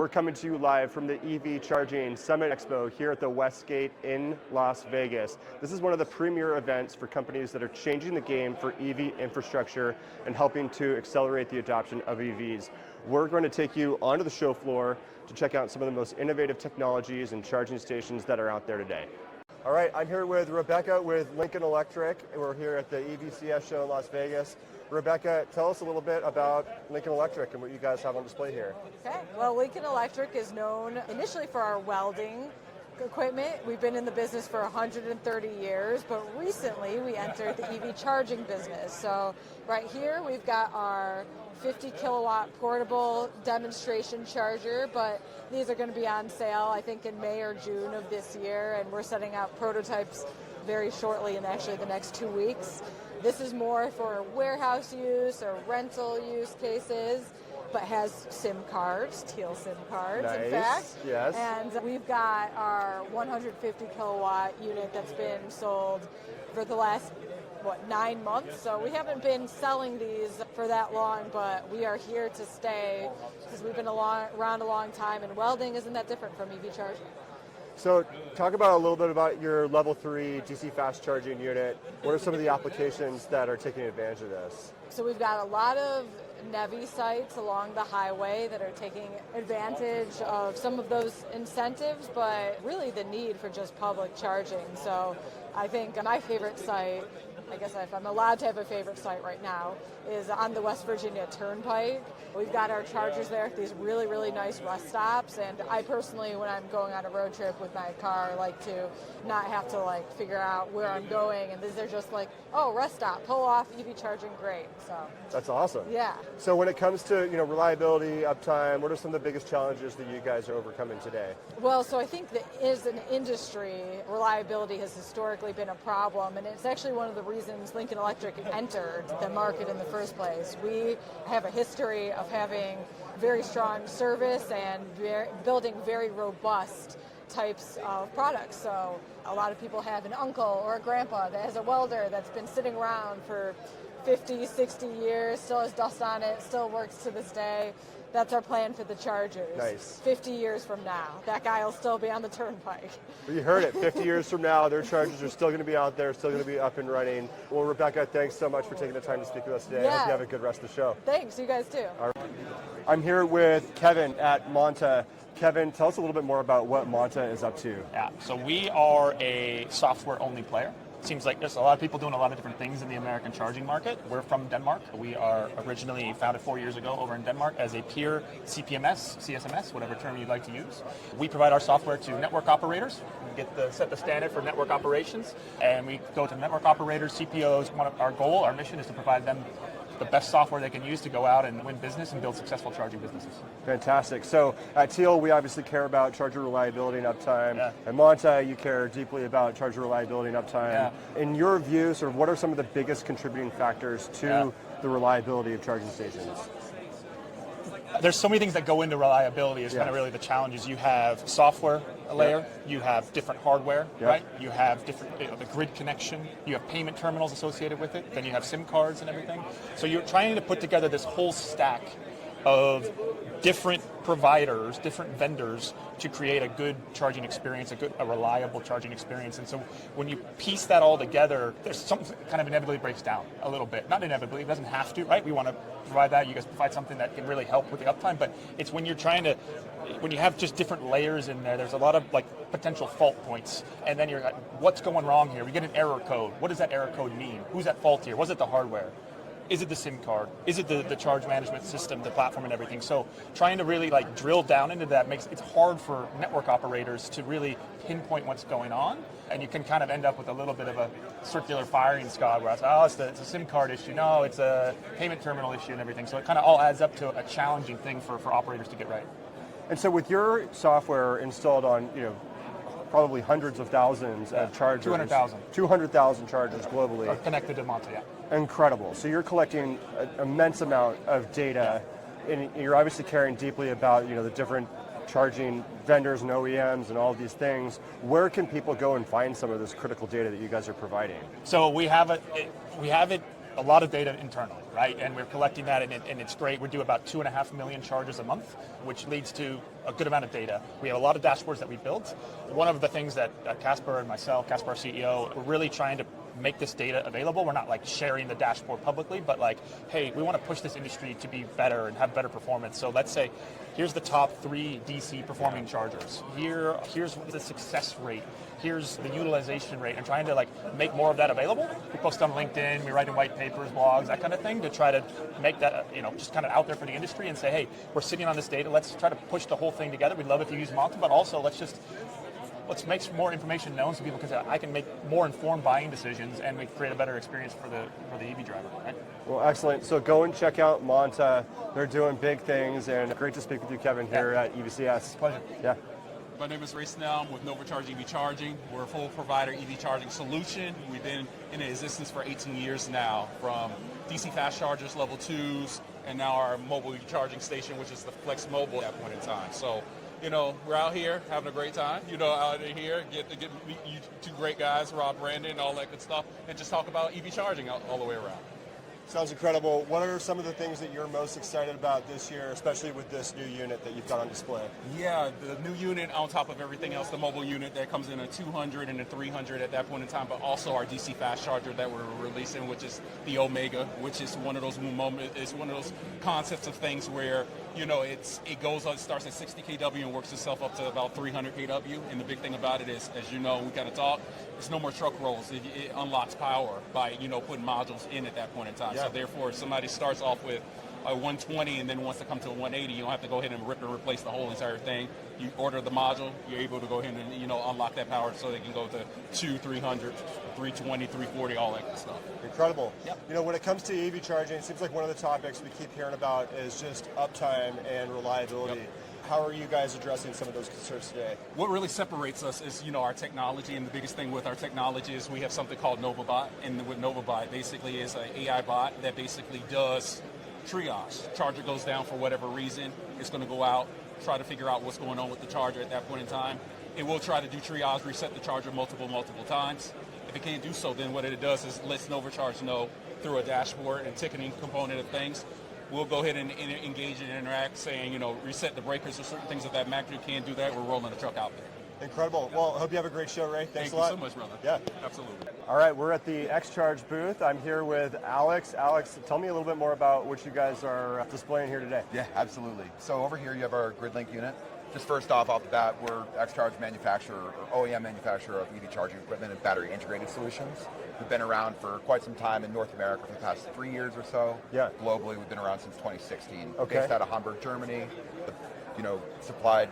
We're coming to you live from the EV Charging Summit Expo here at the Westgate in Las Vegas. This is one of the premier events for companies that are changing the game for EV infrastructure and helping to accelerate the adoption of EVs. We're going to take you onto the show floor to check out some of the most innovative technologies and charging stations that are out there today. All right, I'm here with Rebecca with Lincoln Electric. We're here at the EVCS show in Las Vegas. Rebecca, tell us a little bit about Lincoln Electric and what you guys have on display here. Okay, well, Lincoln Electric is known initially for our welding equipment. We've been in the business for 130 years, but recently we entered the EV charging business. So right here we've got our 50 kilowatt portable demonstration charger, but these are going to be on sale I think in May or June of this year, and we're setting out prototypes very shortly in actually the next 2 weeks. This is more for warehouse use or rental use cases, but has SIM cards, TEAL SIM cards, nice. In fact. Yes. And we've got our 150 kilowatt unit that's been sold for the last, 9 months? So we haven't been selling these for that long, but we are here to stay because we've been around a long time, and welding isn't that different from EV charging. So talk about a little bit about your level 3 DC fast charging unit. What are some of the applications that are taking advantage of this? So we've got a lot of NEVI sites along the highway that are taking advantage of some of those incentives, but really the need for just public charging. So I think my favorite site, I guess if I'm allowed to have a favorite site right now, is on the West Virginia Turnpike. We've got our chargers there at these really, really nice rest stops, and I personally, when I'm going on a road trip with my car, like to not have to figure out where I'm going, and these are just rest stop, pull off, EV charging, great. So that's awesome. Yeah. So when it comes to reliability, uptime, what are some of the biggest challenges that you guys are overcoming today? Well, so I think that as an industry, reliability has historically been a problem, and it's actually one of the reasons Lincoln Electric entered the market in the first place. We have a history of having very strong service and building very robust types of products. So a lot of people have an uncle or a grandpa that has a welder that's been sitting around for 50, 60 years, still has dust on it, still works to this day. That's our plan for the chargers. Nice. 50 years from now, that guy will still be on the turnpike. Well, you heard it. 50 years from now, their chargers are still going to be out there, still going to be up and running. Well, Rebecca, thanks so much for taking the time to speak with us today. Yeah. I hope you have a good rest of the show. Thanks. You guys too. All right. I'm here with Kevin at Monta. Kevin, tell us a little bit more about what Monta is up to. Yeah, so we are a software-only player. Seems like there's a lot of people doing a lot of different things in the American charging market. We're from Denmark. We are originally founded 4 years ago over in Denmark as a peer CPMS, CSMS, whatever term you'd like to use. We provide our software to network operators. We set the standard for network operations, and we go to network operators, CPOs. Our goal, our mission is to provide them the best software they can use to go out and win business and build successful charging businesses. Fantastic. So at TEAL, we obviously care about charger reliability and uptime. Yeah. At Monta, you care deeply about charger reliability and uptime. Yeah. In your view, sort of what are some of the biggest contributing factors to the reliability of charging stations? There's so many things that go into reliability is kind of really the challenges. You have software layer, you have different hardware, right? You have different the grid connection, you have payment terminals associated with it, then you have SIM cards and everything. So you're trying to put together this whole stack of different providers, different vendors to create a good charging experience, a reliable charging experience. And so when you piece that all together, there's something kind of inevitably breaks down a little bit. Not inevitably, it doesn't have to, right? We want to provide that. You guys provide something that can really help with the uptime, but it's when you're trying to, when you have just different layers in there, there's a lot of potential fault points, and then you're like, what's going wrong here? We get an error code. What does that error code mean? Who's at fault here? Was it the hardware? Is it the SIM card? Is it the charge management system, the platform and everything? So trying to really drill down into that makes it's hard for network operators to really pinpoint what's going on, and you can kind of end up with a little bit of a circular firing squad where it's a SIM card issue. No, it's a payment terminal issue and everything. So it kind of all adds up to a challenging thing for operators to get right. And so with your software installed on, probably hundreds of thousands of chargers. 200,000. 200,000 chargers globally. Are connected to Monta, yeah. Incredible. So you're collecting an immense amount of data, and you're obviously caring deeply about the different charging vendors and OEMs and all of these things. Where can people go and find some of this critical data that you guys are providing? So we have it a lot of data internally, right? And we're collecting that, and it's great. We do about 2.5 million charges a month, which leads to a good amount of data. We have a lot of dashboards that we built. One of the things that Casper and myself, Casper, our CEO, we're really trying to make this data available. We're not like sharing the dashboard publicly, but like, hey, we want to push this industry to be better and have better performance. So let's say, here's the top 3 DC performing chargers. Here's the success rate. Here's the utilization rate, and trying to like make more of that available. We post on LinkedIn, we write in white papers, blogs, that kind of thing, to try to make that just kind of out there for the industry and say, hey, we're sitting on this data. Let's try to push the whole thing together. We'd love if you use Monta, but also let's make more information known so people can say, I can make more informed buying decisions, and we create a better experience for the EV driver. Right? Well, excellent. So go and check out Monta. They're doing big things, and great to speak with you, Kevin, here at EVCS. Pleasure. Yeah. My name is Snell. I'm with Charge EV Charging. We're a full provider EV charging solution. We've been in existence for 18 years now, from DC fast chargers, level 2s, and now our mobile charging station, which is the Flex Mobile at that point in time. So, we're out here having a great time, out here, get to meet you two great guys, Rob, Brandon, all that good stuff, and just talk about EV charging all the way around. Sounds incredible. What are some of the things that you're most excited about this year, especially with this new unit that you've got on display? Yeah, the new unit on top of everything else, the mobile unit that comes in a 200 and a 300 at that point in time, but also our DC fast charger that we're releasing, which is the Omega, which is one of those concepts of things where, it starts at 60 kW and works itself up to about 300 kW. And the big thing about it is, as you know, we kind of talk, it's no more truck rolls. It unlocks power by, putting modules in at that point in time. Yeah. So therefore, if somebody starts off with a 120 and then wants to come to a 180, you don't have to go ahead and rip and replace the whole entire thing. You order the module, you're able to go ahead and unlock that power so they can go to 2, 300, 320, 340, all that good stuff. Incredible. Yep. When it comes to EV charging, it seems like one of the topics we keep hearing about is just uptime and reliability. Yep. How are you guys addressing some of those concerns today? What really separates us is, our technology, and the biggest thing with our technology is we have something called NovaBot, and with NovaBot basically is an AI bot that basically does triage. Charger goes down for whatever reason, it's going to go out, try to figure out what's going on with the charger at that point in time. It will try to do triage, reset the charger multiple times. If it can't do so, then what it does is lets NovaCharge know through a dashboard and ticketing component of things. We'll go ahead and engage and interact, saying, reset the breakers or certain things of that magnitude. Can't do that, we're rolling the truck out there. Incredible. Well, I hope you have a great show, Ray. Thanks a lot. Thank you so much, brother. Yeah. Absolutely. All right, we're at the X-Charge booth. I'm here with Alex. Alex, tell me a little bit more about what you guys are displaying here today. Yeah, absolutely. So over here you have our GridLink unit. Just first off the bat, we're X-Charge manufacturer, or OEM manufacturer of EV charging equipment and battery integrated solutions. We've been around for quite some time in North America for the past 3 years or so. Yeah. Globally, we've been around since 2016. Okay. Based out of Hamburg, Germany. Supplied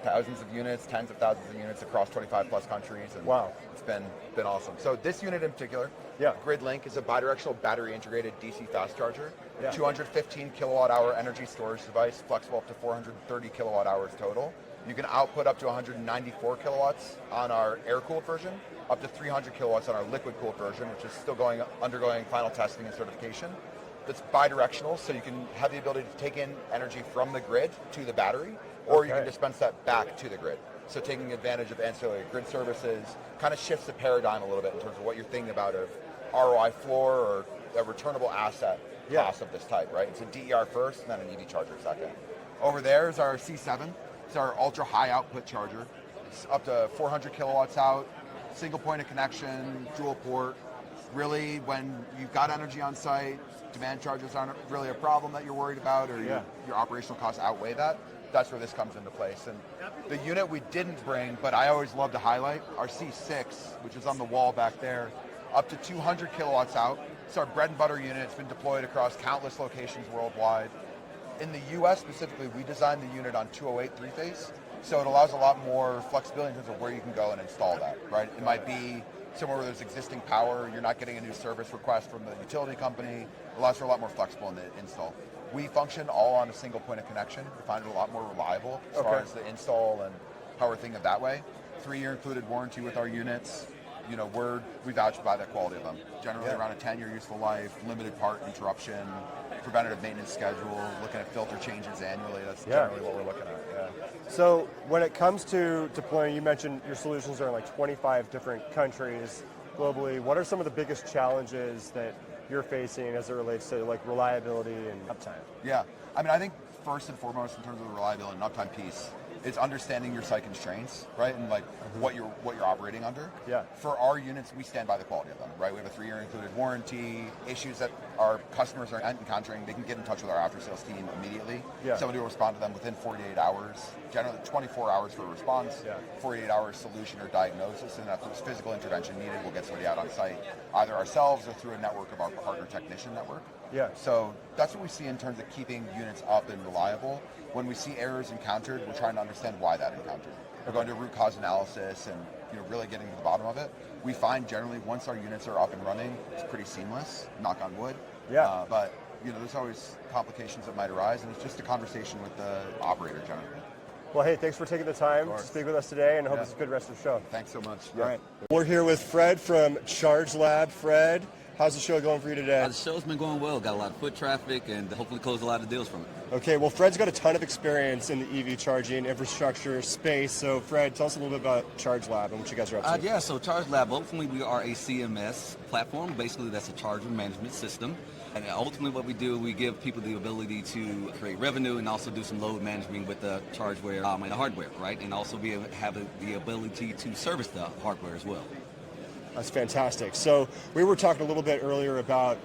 thousands of units, tens of thousands of units across 25 plus countries. And wow. It's been awesome. So this unit in particular, GridLink, is a bidirectional battery integrated DC fast charger. 215 kilowatt hour energy storage device, flexible up to 430 kilowatt hours total. You can output up to 194 kilowatts on our air-cooled version, up to 300 kilowatts on our liquid-cooled version, which is still undergoing final testing and certification. It's bidirectional, so you can have the ability to take in energy from the grid to the battery, or you can dispense that back to the grid. So taking advantage of ancillary grid services kind of shifts the paradigm a little bit in terms of what you're thinking about of ROI floor or a returnable asset class of this type, right? It's a DER first and then an EV charger second. Over there is our C7. It's our ultra high output charger. It's up to 400 kilowatts out, single point of connection, dual port. Really, when you've got energy on site, demand charges aren't really a problem that you're worried about, or your operational costs outweigh that. That's where this comes into place. And the unit we didn't bring, but I always love to highlight, our C6, which is on the wall back there, up to 200 kilowatts out. It's our bread and butter unit. It's been deployed across countless locations worldwide. In the US specifically, we designed the unit on 208 three-phase, so it allows a lot more flexibility in terms of where you can go and install that, right? It might be somewhere where there's existing power, you're not getting a new service request from the utility company. It allows for a lot more flexible in the install. We function all on a single point of connection. We find it a lot more reliable as far as the install and how we're thinking of that way. 3-year included warranty with our units. We vouch by the quality of them. Generally around a 10-year useful life, limited part interruption, preventative maintenance schedule, looking at filter changes annually. That's generally what we're looking at. So when it comes to deploying, you mentioned your solutions are in like 25 different countries globally. What are some of the biggest challenges that you're facing as it relates to like reliability and uptime? Yeah, I mean, I think first and foremost in terms of the reliability and uptime piece, it's understanding your site constraints, right, and like what you're operating under. Yeah. For our units, we stand by the quality of them, right? We have a 3-year included warranty. Issues that our customers are encountering, they can get in touch with our after sales team immediately. Yeah. Somebody will respond to them within 48 hours. Generally, 24 hours for a response. Yeah. 48 hours solution or diagnosis, and if there's physical intervention needed, we'll get somebody out on site, either ourselves or through a network of our partner technician network. Yeah. So that's what we see in terms of keeping units up and reliable. When we see errors encountered, we're trying to understand why that encountered. We're going to root cause analysis and really getting to the bottom of it. We find generally once our units are up and running, it's pretty seamless, knock on wood. Yeah. But there's always complications that might arise, and it's just a conversation with the operator generally. Well, hey, thanks for taking the time to speak with us today, and I hope it's a good rest of the show. Thanks so much. All right. We're here with Fred from Charge Lab. Fred, how's the show going for you today? The show's been going well. Got a lot of foot traffic and hopefully close a lot of deals from it. Okay, well, Fred's got a ton of experience in the EV charging infrastructure space. So, Fred, tell us a little bit about Charge Lab and what you guys are up to. Yeah, so Charge Lab, ultimately we are a CMS platform. Basically, that's a charger management system. And ultimately what we do, we give people the ability to create revenue and also do some load management with the chargeware and the hardware, right? And also have the ability to service the hardware as well. That's fantastic. So we were talking a little bit earlier about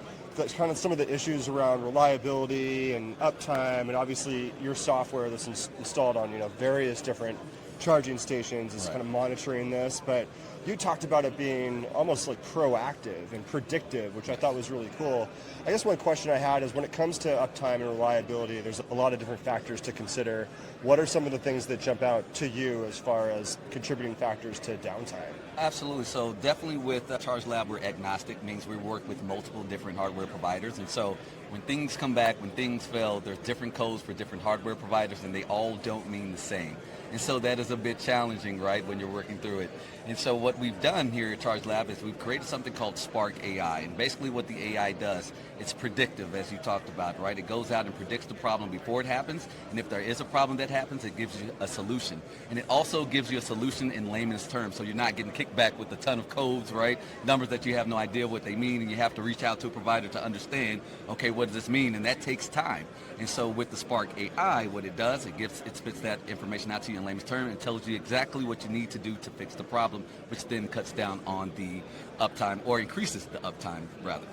kind of some of the issues around reliability and uptime, and obviously your software that's installed on various different charging stations is kind of monitoring this. But you talked about it being almost like proactive and predictive, which I thought was really cool. I guess one question I had is when it comes to uptime and reliability, there's a lot of different factors to consider. What are some of the things that jump out to you as far as contributing factors to downtime? Absolutely. So definitely with Charge Lab, we're agnostic, means we work with multiple different hardware providers. And so when things come back, when things fail, there's different codes for different hardware providers, and they all don't mean the same. And so that is a bit challenging, right, when you're working through it. And so what we've done here at Charge Lab is we've created something called Spark AI. And basically what the AI does, it's predictive, as you talked about, right? It goes out and predicts the problem before it happens. And if there is a problem that happens, it gives you a solution. And it also gives you a solution in layman's terms. So you're not getting kicked back with a ton of codes, right? Numbers that you have no idea what they mean, and you have to reach out to a provider to understand, okay, what does this mean? And that takes time. And so with the Spark AI, what it does, it spits that information out to you in layman's terms and tells you exactly what you need to do to fix the problem, which then cuts down on the uptime, or increases the uptime, rather.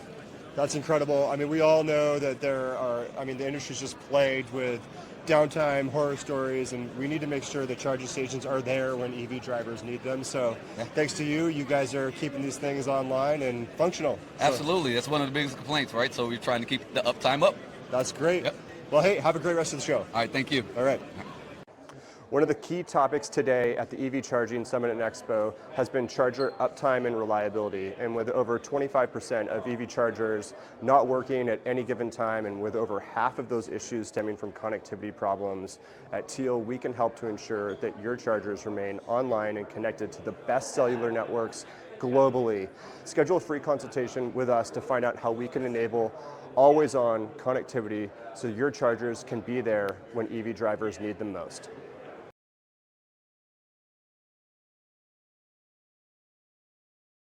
That's incredible. I mean, we all know that the industry's just plagued with downtime, horror stories, and we need to make sure that charging stations are there when EV drivers need them. So thanks to you guys are keeping these things online and functional. Absolutely. That's one of the biggest complaints, right? So we're trying to keep the uptime up. That's great. Yep. Well, hey, have a great rest of the show. All right, thank you. All right. One of the key topics today at the EV Charging Summit Expo has been charger uptime and reliability. And with over 25% of EV chargers not working at any given time, and with over half of those issues stemming from connectivity problems, at TEAL we can help to ensure that your chargers remain online and connected to the best cellular networks globally. Schedule a free consultation with us to find out how we can enable always-on connectivity so your chargers can be there when EV drivers need them most.